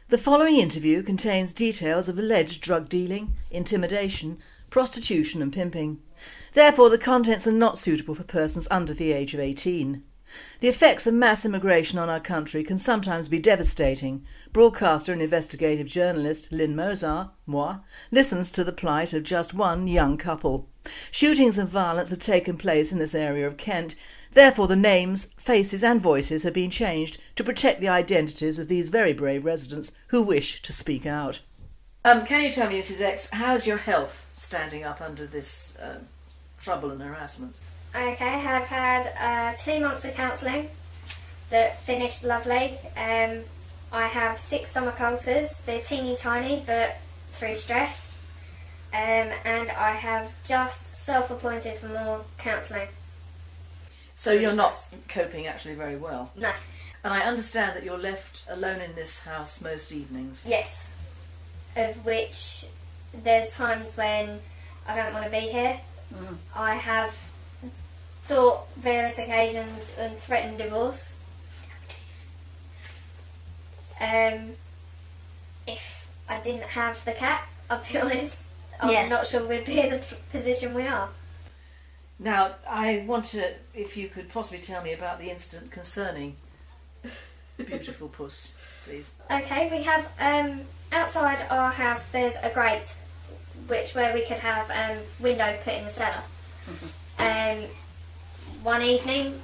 The following interview contains details of alleged drug dealing, intimidation, prostitution and pimping. Therefore, the contents are not suitable for persons under the age of 18. The effects of mass immigration on our country can sometimes be devastating. Broadcaster and investigative journalist Lynne Mozar, moi, listens to the plight of just one young couple. Shootings and violence have taken place in this area of Kent. Therefore, the names, faces and voices have been changed to protect the identities of these very brave residents who wish to speak out. Can you tell me, Mrs X, how's your health standing up under this trouble and harassment? Okay, I've had 2 months of counselling that finished lovely. I have 6 stomach ulcers. They're teeny tiny, but through stress. And I have just self-appointed for more counselling. So you're not coping actually very well? No. And I understand that you're left alone in this house most evenings? Yes. Of which there's times when I don't want to be here. I have thought various occasions and threatened divorce. If I didn't have the cat, I'll be honest, I'm not sure we'd be in the position we are. Now, I want to, if you could possibly tell me about the incident concerning beautiful puss, please. Okay, we have outside our house there's a grate where we could have window put in the cellar. One evening,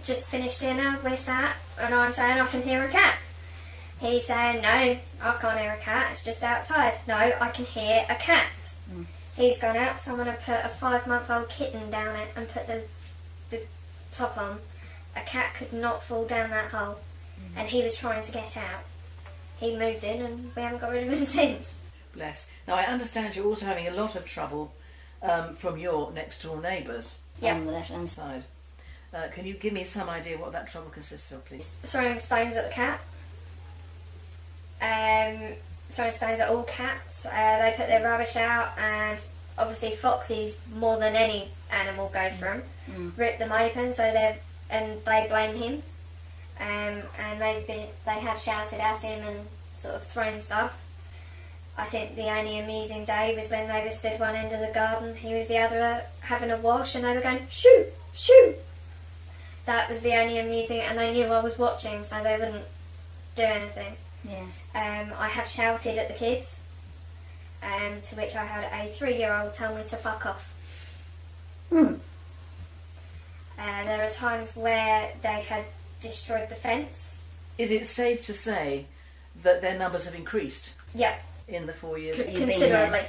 just finished dinner, we're sat, and I'm saying I can hear a cat. He's saying, no, I can't hear a cat, it's just outside. No, I can hear a cat. He's gone out, so I'm going to put a 5-month-old kitten down it and put the top on. A cat could not fall down that hole, and he was trying to get out. He moved in, and we haven't got rid of him since. Bless. Now, I understand you're also having a lot of trouble from your next-door neighbours. Yep. On the left-hand side. Can you give me some idea what that trouble consists of, please? Throwing stones at the cat. Throwing stones at all cats. They put their rubbish out, and obviously foxes, more than any animal, go for them. Rip them open, they blame him. And they have shouted at him and sort of thrown stuff. I think the only amusing day was when they were stood one end of the garden, he was the other, having a wash, and they were going, shoo, shoo. That was the only amusing, and they knew I was watching, so they wouldn't do anything. Yes. I have shouted at the kids, to which I had a 3-year-old tell me to fuck off. There are times where they had destroyed the fence. Is it safe to say that their numbers have increased? Yeah. In the 4 years that you've considerably.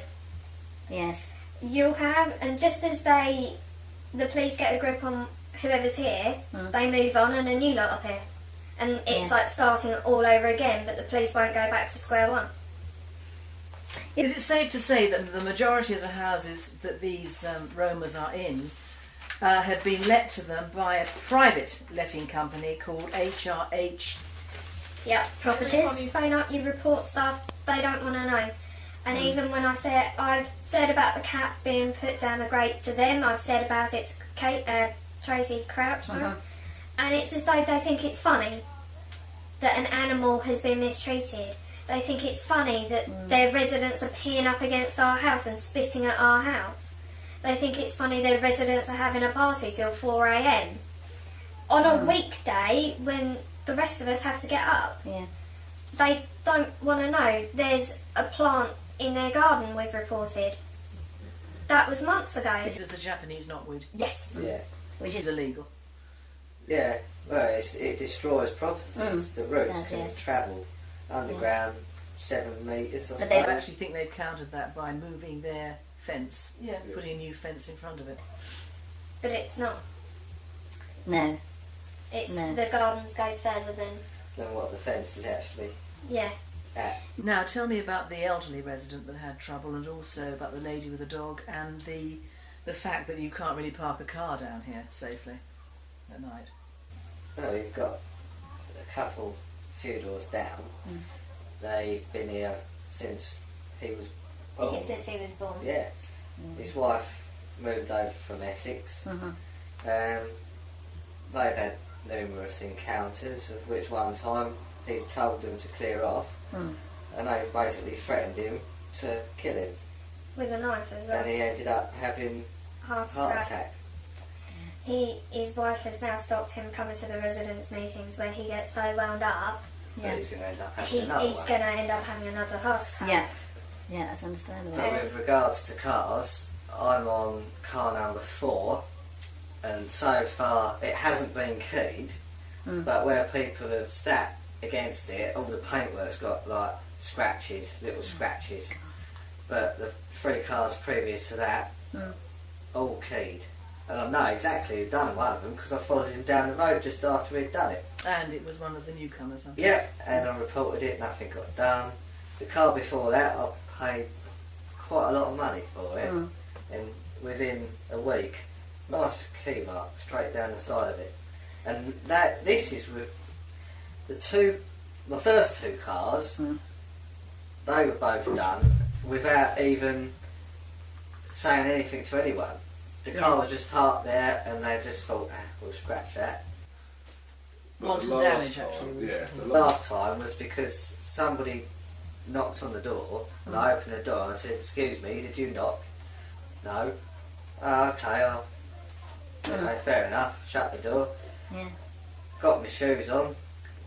Been yes. You'll have, and just as the police get a grip on whoever's here, they move on and a new lot appear. And it's like starting all over again, but the police won't go back to square one. Is it safe to say that the majority of the houses that these Romas are in have been let to them by a private letting company called HRH? Yeah, properties. You phone up, you report stuff, they don't want to know. And even when I've said about the cat being put down the grate to them, I've said about it to Tracy Crouch, and it's as though they think it's funny that an animal has been mistreated. They think it's funny that their residents are peeing up against our house and spitting at our house. They think it's funny their residents are having a party till 4 a.m. on a weekday when the rest of us have to get up. Yeah. They don't want to know. There's a plant in their garden we've reported. That was months ago. This is the Japanese knotweed? Yes. Yeah. Which is illegal. Yeah, well, it destroys properties. The roots can travel underground 7 metres. But they actually think they've countered that by moving their fence, putting a new fence in front of it. But it's not. No. The gardens go further than what the fence is actually. Yeah. Now tell me about the elderly resident that had trouble, and also about the lady with the dog, and the fact that you can't really park a car down here safely at night. No, you've got a couple, few doors down. They've been here since he was born. Since he was born. Yeah. His wife moved over from Essex. They've had numerous encounters, of which one time he's told them to clear off, and they've basically threatened him to kill him. With a knife as well. And he ended up having heart attack. His wife has now stopped him coming to the residents' meetings where he gets so wound up. That he's going to end up having He's going to end up having another heart attack. Yeah, that's understandable. But with regards to cars, I'm on car number 4, and so far it hasn't been keyed, but where people have sat against it, all the paintwork's got like scratches, little scratches. But the 3 cars previous to that, all keyed. And I know exactly who'd done one of them because I followed him down the road just after he'd done it. And it was one of the newcomers, I guess. Yep, and I reported it, nothing got done. The car before that, I paid quite a lot of money for it, and within a week, nice key mark straight down the side of it. And this is with my first 2 cars, they were both done without even saying anything to anyone. The car was just parked there and they just thought, we'll scratch that. Wanton damage, actually. The last time was because somebody knocked on the door, and I opened the door and I said, excuse me, did you knock? No. Oh, okay, okay, fair enough. Shut the door. Yeah. Got my shoes on.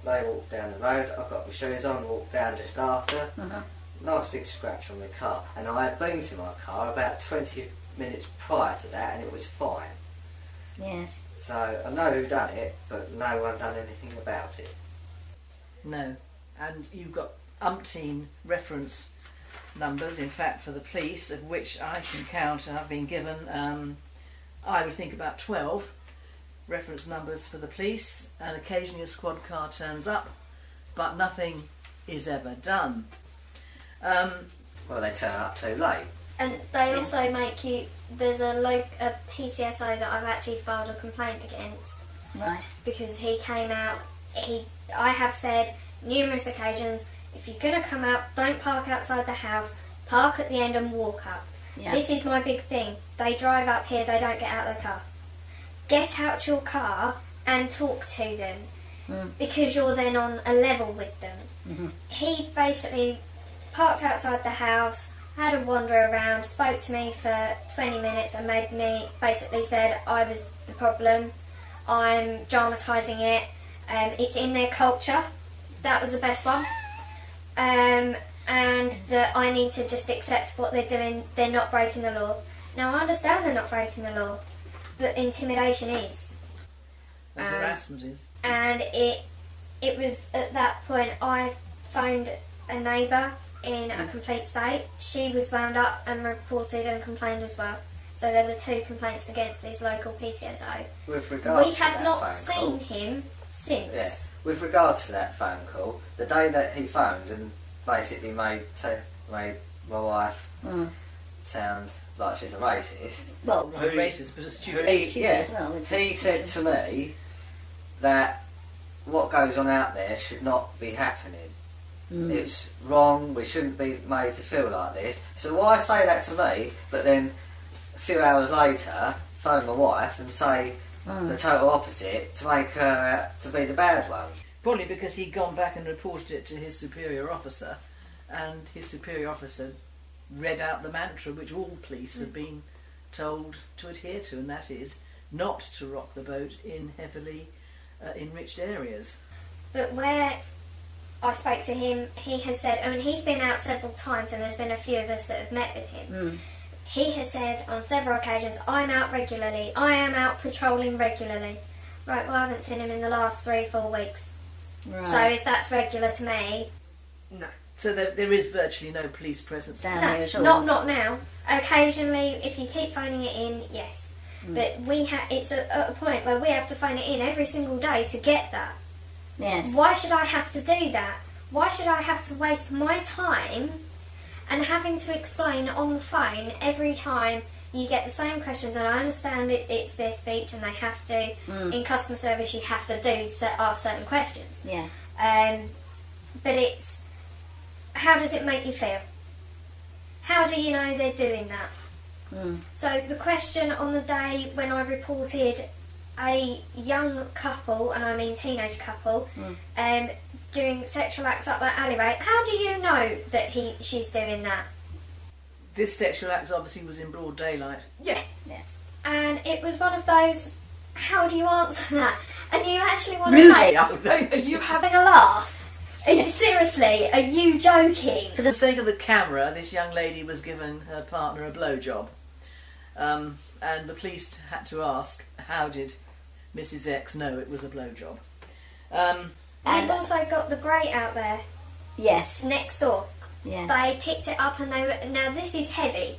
They walked down the road. I got my shoes on, walked down just after. Nice big scratch on my car. And I had been to my car about 20 minutes prior to that and it was fine. Yes. So I know who done it, but no one done anything about it. No. And you've got umpteen reference numbers, in fact, for the police, of which I can count, and I've been given, I would think about 12 reference numbers for the police, and occasionally a squad car turns up, but nothing is ever done. Well, they turn up too late. And they also make you... There's a PCSO that I've actually filed a complaint against. Right. Because he came out... I have said numerous occasions, if you're going to come out, don't park outside the house, park at the end and walk up. Yeah. This is my big thing. They drive up here, they don't get out of the car. Get out your car and talk to them, because you're then on a level with them. He basically parked outside the house, had a wander around, spoke to me for 20 minutes and made me, basically said I was the problem, I'm dramatising it, it's in their culture. That was the best one. And that I need to just accept what they're doing, they're not breaking the law. Now I understand they're not breaking the law, but intimidation is. And harassment is. And it was at that point I phoned a neighbour in a complete state. She was wound up and reported and complained as well. So there were 2 complaints against this local PCSO. With regards We to have that not phone call, seen him since. Yeah. With regards to that phone call, the day that he phoned and basically made my wife sound like she's a racist. Well, Not a racist, but a stupid. as well, which He is- said to me that what goes on out there should not be happening. It's wrong, we shouldn't be made to feel like this. So why say that to me, but then a few hours later phone my wife and say the total opposite to make her out to be the bad one? Probably because he'd gone back and reported it to his superior officer, and his superior officer read out the mantra which all police have been told to adhere to, and that is not to rock the boat in heavily enriched areas. But where I spoke to him, he has said, I mean, he's been out several times and there's been a few of us that have met with him. He has said on several occasions, I'm out regularly, I am out patrolling regularly. Right, well, I haven't seen him in the last 3-4 weeks. Right. So if that's regular to me, no. So there is virtually no police presence. Down here at all. Not now. Occasionally, if you keep phoning it in, yes. But it's at a point where we have to phone it in every single day to get that. Yes. Why should I have to do that? Why should I have to waste my time and having to explain on the phone every time you get the same questions? And I understand it's their speech and they have to, in customer service you have to ask certain questions. Yeah. But it's, how does it make you feel? How do you know they're doing that? So the question on the day when I reported a young couple, and I mean teenage couple, doing sexual acts up that alleyway. How do you know that she's doing that? This sexual act obviously was in broad daylight. Yeah. Yes. And it was one of those, how do you answer that? And you actually want to say, are you having a laugh? Are you, seriously, are you joking? For the sake of the camera, this young lady was giving her partner a blowjob. And the police had to ask, how did Mrs X know it was a blowjob? We've also got the grate out there. Yes. Next door. Yes. They picked it up and now this is heavy.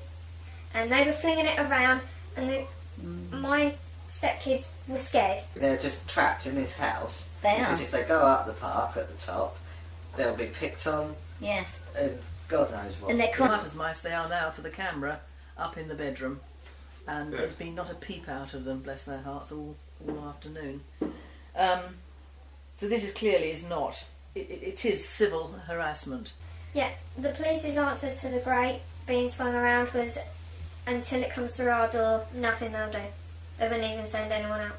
And they were flinging it around and my stepkids were scared. They're just trapped in this house. They because are. if they go up the park at the top, they'll be picked on. Yes. And God knows what. And they're Quite as mice they are now for the camera up in the bedroom. And there's been not a peep out of them, bless their hearts, all afternoon. So this is clearly not. It is civil harassment. Yeah, the police's answer to the grate being swung around was, until it comes through our door, nothing they'll do. They wouldn't even send anyone out.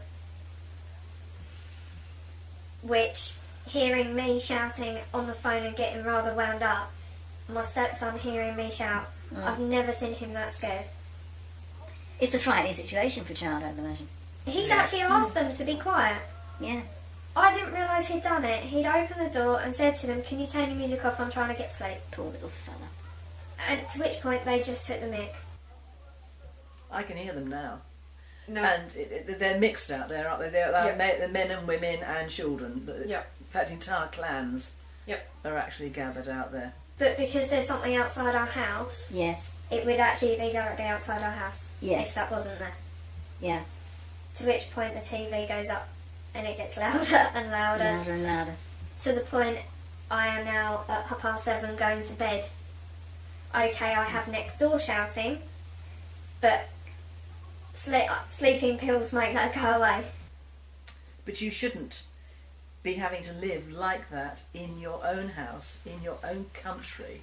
Which, hearing me shouting on the phone and getting rather wound up, my stepson hearing me shout, I've never seen him that scared. It's a frightening situation for a child, I'd imagine. He's actually asked them to be quiet. Yeah. I didn't realise he'd done it. He'd opened the door and said to them, can you turn your music off, I'm trying to get sleep. Poor little fella. And to which point they just took the mick. I can hear them now. No. And they're mixed out there, aren't they? They're men and women and children. Yeah. In fact, entire clans are actually gathered out there. But because there's something outside our house, Yes. it would actually be directly outside our house. Yes. If that wasn't there. Yeah. To which point the TV goes up and it gets louder and louder. Louder and louder. To the point I am now at 7:30 going to bed. Okay, I have next door shouting, but sleeping pills make that go away. But you shouldn't be having to live like that in your own house, in your own country.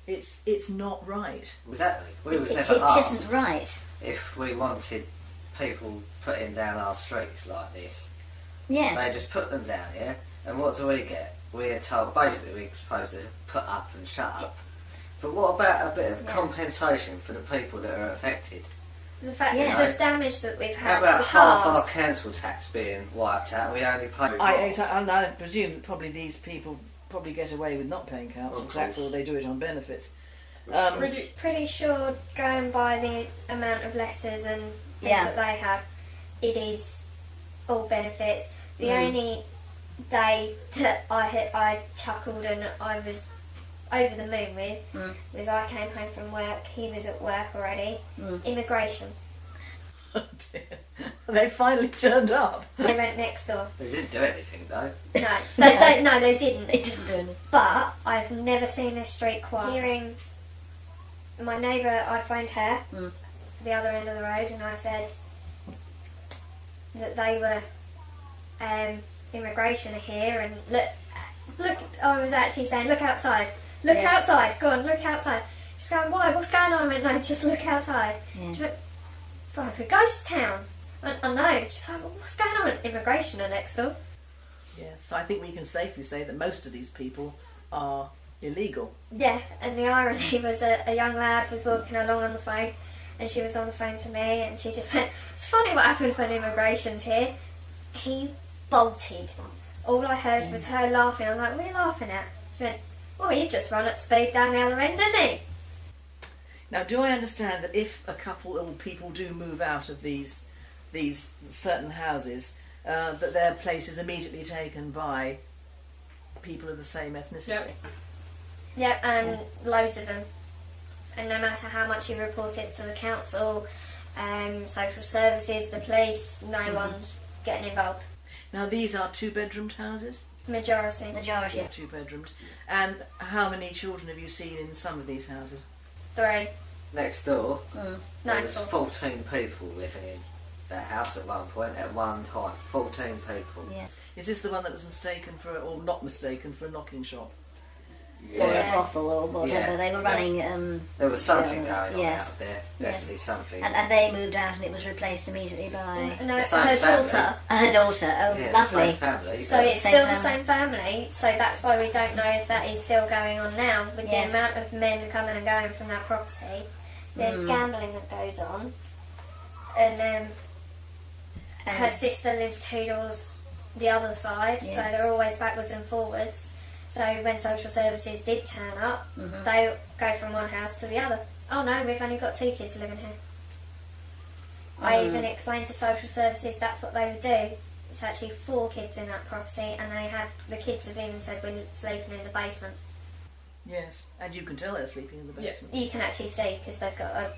It's not right. Exactly. We was It never asked isn't right. if we wanted people putting down our streets like this. Yes. They just put them down here, and what do we get? We're told, basically we're supposed to put up and shut up. But what about a bit of compensation for the people that are affected? The fact Yes. that the damage that we've had How to about the half our cars. council tax being wiped out and we only pay... I presume that probably these people probably get away with not paying council Of tax, course. or they do it on benefits. Pretty sure, going by the amount of letters and things that they have, it is all benefits. The only day that I chuckled and I was over the moon with was I came home from work, he was at work already, immigration. Oh dear. They finally turned up. They went next door. They didn't do anything though. No, they didn't. They didn't do anything. But I've never seen a street quiet. Hearing my neighbour, I phoned her the other end of the road, and I said that they were immigration are here, and look. I was actually saying, look outside, outside. Go on, look outside. She's going, why? What's going on? I went, no, just look outside. Yeah. She went, it's like a ghost town. I went, I know. She's like, well, what's going on? Immigration are next door. Yes, I think we can safely say that most of these people are illegal. Yeah, and the irony was a young lad was walking along on the phone, and she was on the phone to me, and she just went, it's funny what happens when immigration's here. He bolted. All I heard was her laughing. I was like, what are you laughing at? She went, well, he's just run at speed down the other end, didn't he? Now, do I understand that if a couple or people do move out of these certain houses, that their place is immediately taken by people of the same ethnicity? Yep, and loads of them. And no matter how much you report it to the council, social services, the police, no one's getting involved. Now, these are two-bedroomed houses? Majority. Majority. Two-bedroomed. And how many children have you seen in some of these houses? 3. Next door, No, there was 4. 14 people living in that house at one point, at one time. 14 people. Yes. Is this the one that was mistaken for, or not mistaken for, a knocking shop? or a brothel or whatever. Yeah. They were running. There was something going on yes. out there. Definitely something. And they moved out, and it was replaced immediately by No, The same her family. daughter. her daughter. Oh, Yeah, it's the lovely. same family. So but- it's Same still the family. same family, so that's why we don't know if that is still going on now with Yes. the amount of men coming and going from that property. There's gambling that goes on, and her sister lives 2 doors the other side, so Yes. they're always backwards and forwards. So when social services did turn up, they go from one house to the other. Oh no, we've only got 2 kids living here. I even explained to social services that's what they would do. It's actually 4 kids in that property, and the kids have even said we're sleeping in the basement. Yes, and you can tell they're sleeping in the basement. You can actually see because they've got a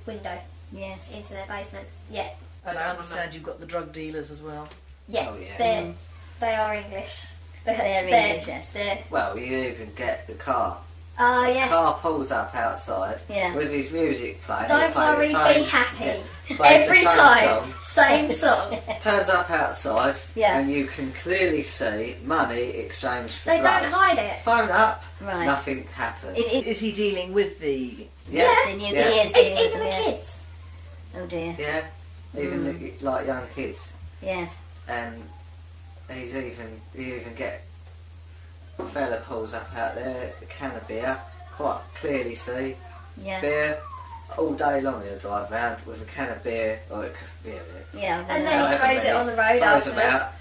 window Yes. into their basement. Yeah, And I understand you've got the drug dealers as well. yeah, Oh, yeah. they are English. They're English, yes. Well, you even get the car. Ah, The yes. car pulls up outside Yeah. with his music playing. Don't He'll play the worry, same- be happy. yeah, plays the Every same time, song. same song. Turns up outside, Yeah. and you can clearly see money exchanged for They drugs. don't hide it. Phone up, Right. nothing happens. Is he dealing with the... yeah, The new yeah, year's dealing with Even them, the yes. kids. Oh dear. yeah. Even like young kids, Yes. and you even get a fella pulls up out there, a can of beer, quite clearly see Yeah. beer. All day long he'll drive around with a can of beer, or it could be Yeah. And then he throws it on the road throws them afterwards. out.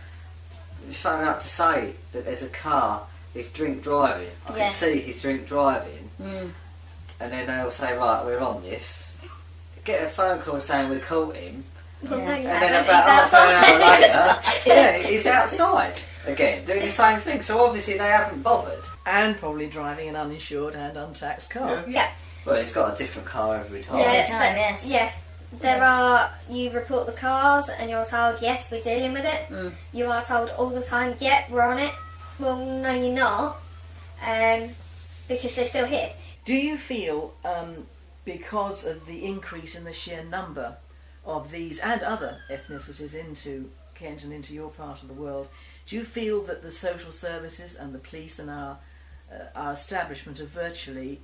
You phone up to say that there's a car, he's drink driving. I Yeah. can see he's drink driving, Mm. and then they'll say, right, we're on this. Get a phone call saying we caught him, Well, no, you and then haven't. about half an hour outside. later, yeah, he's outside again doing the same thing. So obviously they haven't bothered. And probably driving an uninsured and untaxed car. Yeah. Well, he's got a different car every time. Yeah. Yeah, time, yes. Yeah. There Yes. are, you report the cars and you're told, yes, we're dealing with it. Mm. You are told all the time, yeah, we're on it. Well, no, you're not. Because they're still here. Do you feel, because of the increase in the sheer number of these and other ethnicities into Kent and into your part of the world, do you feel that the social services and the police and our establishment are virtually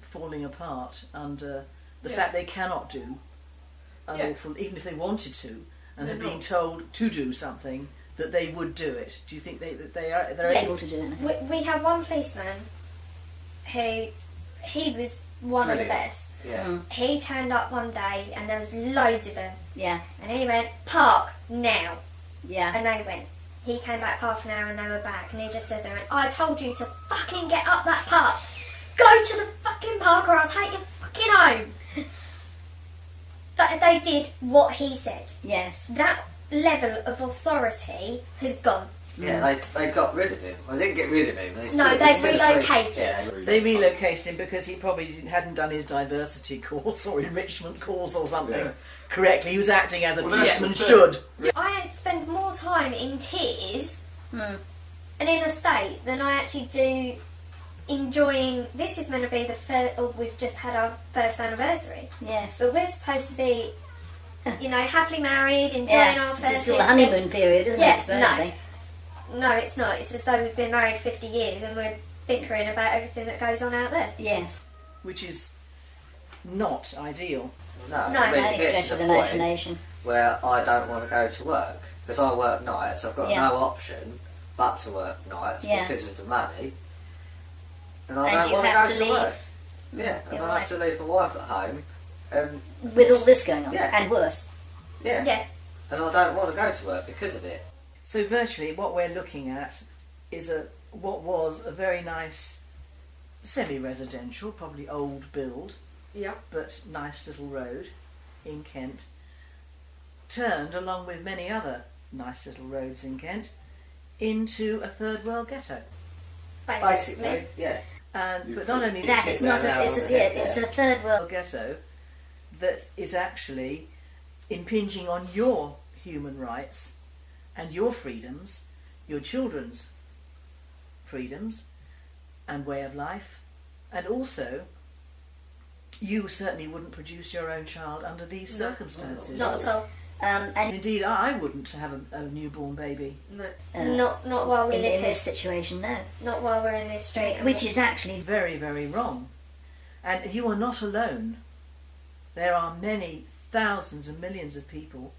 falling apart under the fact they cannot do unlawful, even if they wanted to, and have been told to do something, that they would do it? Do you think they're Able able to do it. We have one policeman who, he was one of the Brilliant. best. Yeah. He turned up one day and there was loads of them. Yeah. And he went, park now. Yeah. And they went. He came back half an hour and they were back. And he just said, I told you to fucking get up that park. Go to the fucking park or I'll take you fucking home. That they did what he said. Yes. That level of authority has gone. Yeah, they got rid of him. Well, they didn't get rid of him. No, they've relocated. Yeah, They relocated him because he probably hadn't done his diversity course or enrichment course or something correctly. He was acting as a policeman should. I spend more time in tears and in a state than I actually do enjoying. This is meant to be the first, or we've just had our first anniversary. Yes. So we're supposed to be, happily married, enjoying our first It's still the year honeymoon period, isn't Yeah, it? Supposed to be. No, it's not. It's as though we've been married 50 years and we're bickering about everything that goes on out there. Yes. Which is not ideal. No, No, I mean, Only it gets stretch to of the the point imagination. where I don't want to go to work because I work nights. I've got Yeah. no option but to work nights Yeah. because of the money, and I And don't you want to have go to to leave work. Yeah, and your I have to leave my wife at home, and with all this going on. Yeah. And worse. yeah, and I don't want to go to work because of it. So virtually what we're looking at is what was a very nice semi-residential, probably old build, but nice little road in Kent, turned, along with many other nice little roads in Kent, into a third world ghetto. Basically, yeah. But not only That is not that it's on the head a there. third world. ghetto that is actually impinging on your human rights and your freedoms, your children's freedoms and way of life, and also you certainly wouldn't produce your own child under these circumstances. Not at all. And Indeed, I wouldn't have a newborn baby. Not while we live in here. this situation, no. Not while we're in this street. Which is actually Very, very wrong. And you are not alone. There are many thousands and millions of people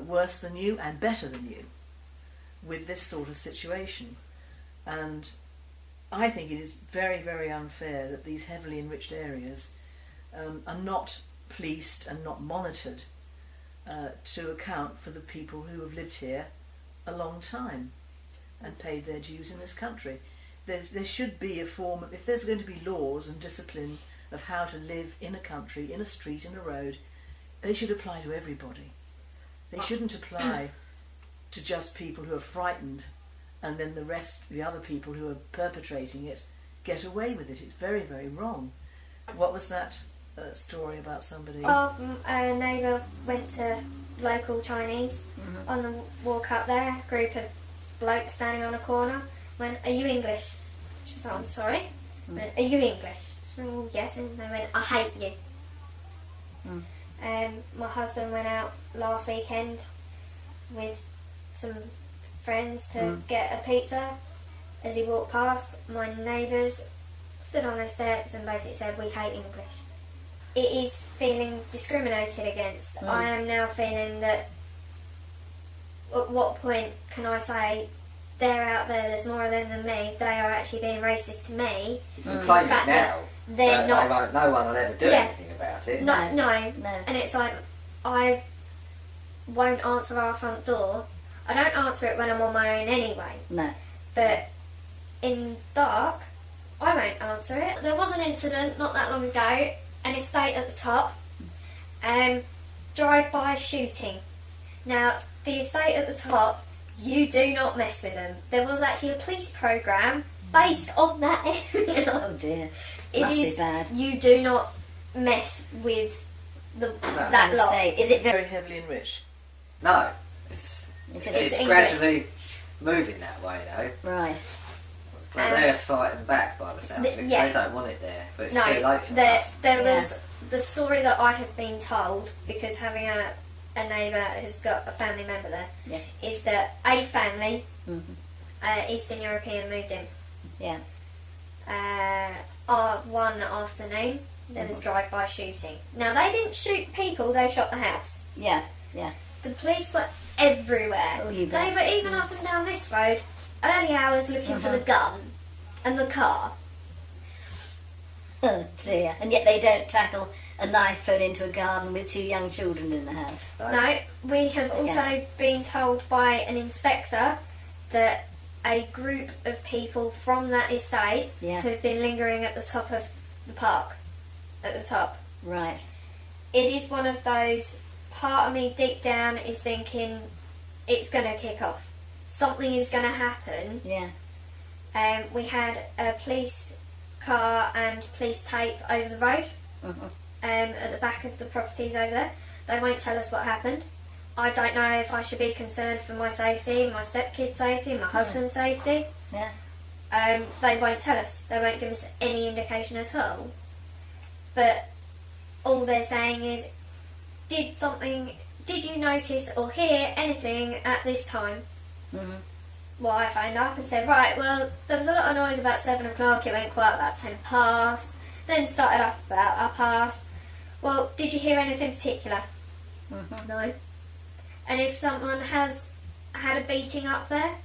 worse than you and better than you with this sort of situation. And I think it is very, very unfair that these heavily enriched areas are not policed and not monitored to account for the people who have lived here a long time and paid their dues in this country. There should be a form of, if there's going to be laws and discipline of how to live in a country, in a street, in a road, they should apply to everybody. They shouldn't apply to just people who are frightened and then the other people who are perpetrating it get away with it. It's very, very wrong. What was that story about somebody? A neighbour went to local Chinese on the walk up there, a group of blokes standing on a corner, went, "Are you English?" She was like, "I'm sorry." Went, "Are you English?" She went, "Oh, yes." And they went, "I hate you." My husband went out last weekend with some friends to get a pizza. As he walked past, my neighbours stood on their steps and basically said, "We hate English." It is feeling discriminated against. I am now feeling that at what point can I say they're out there's more of them than me, they are actually being racist to me. You can claim it now. They're not. No one will ever do anything about it. No. No. And it's like, I won't answer our front door. I don't answer it when I'm on my own anyway. No. But in dark, I won't answer it. There was an incident not that long ago, an estate at the top, drive-by shooting. Now, the estate at the top, you do not mess with them. There was actually a police programme based on that area. Oh dear. It Must is, be bad. you do not mess with that lot. Estate. Is it very... Very heavily enriched. No. It's It's gradually moving that way, though. Right. But they're fighting back by the sound of it, yeah. so they don't want it there. But it's No, too late for there us. was the story that I have been told, because having a neighbour who's got a family member there, is that a family, Eastern European, moved in. Yeah. One afternoon, there was drive-by shooting. Now, they didn't shoot people, they shot the house. Yeah. Yeah. The police were everywhere. Oh, you They bet. were even up and down this road, early hours, looking for the gun and the car. Oh dear. And yet they don't tackle a knife thrown into a garden with two young children in the house. No, we have also been told by an inspector that a group of people from that estate have been lingering at the top of the park. At the top. Right. It is one of those, part of me deep down is thinking it's going to kick off. Something is going to happen. Yeah. We had a police car and police tape over the road at the back of the properties over there. They won't tell us what happened. I don't know if I should be concerned for my safety, my stepkid's safety, my husband's safety. Yeah. They won't tell us. They won't give us any indication at all. But all they're saying is, did you notice or hear anything at this time? Well, I phoned up and said, right, well, there was a lot of noise about 7 o'clock, it went quiet about 10 past, then started up about 1:30. Well, did you hear anything particular? No. And if someone has had a beating up there,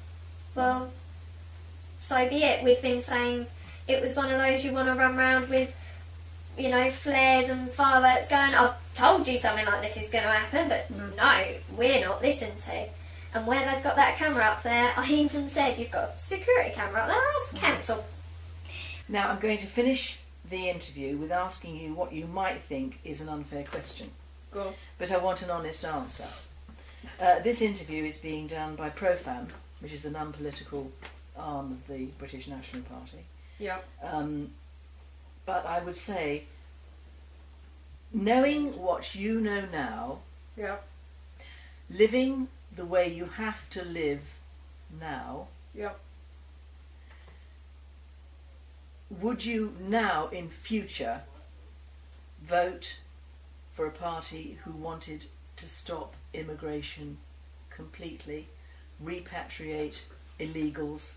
well, so be it. We've been saying it was one of those you want to run around with, you know, flares and fireworks going, I've told you something like this is going to happen, but no, we're not listened to. And where they've got that camera up there, I even said, you've got a security camera up there, ask the council. Now I'm going to finish the interview with asking you what you might think is an unfair question. Go on. But I want an honest answer. This interview is being done by ProFam, which is the non-political arm of the British National Party. Yeah. But I would say, knowing what you know now, Yeah. living the way you have to live now, Yeah. would you now in future vote for a party who wanted to stop immigration completely, repatriate illegals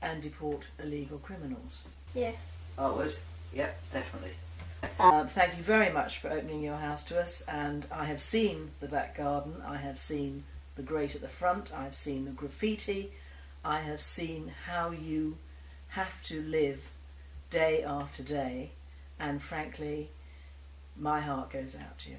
and deport illegal criminals. Yes. I would. Yep, definitely. Thank you very much for opening your house to us, and I have seen the back garden, I have seen the grate at the front, I have seen the graffiti, I have seen how you have to live day after day, and frankly, my heart goes out to you.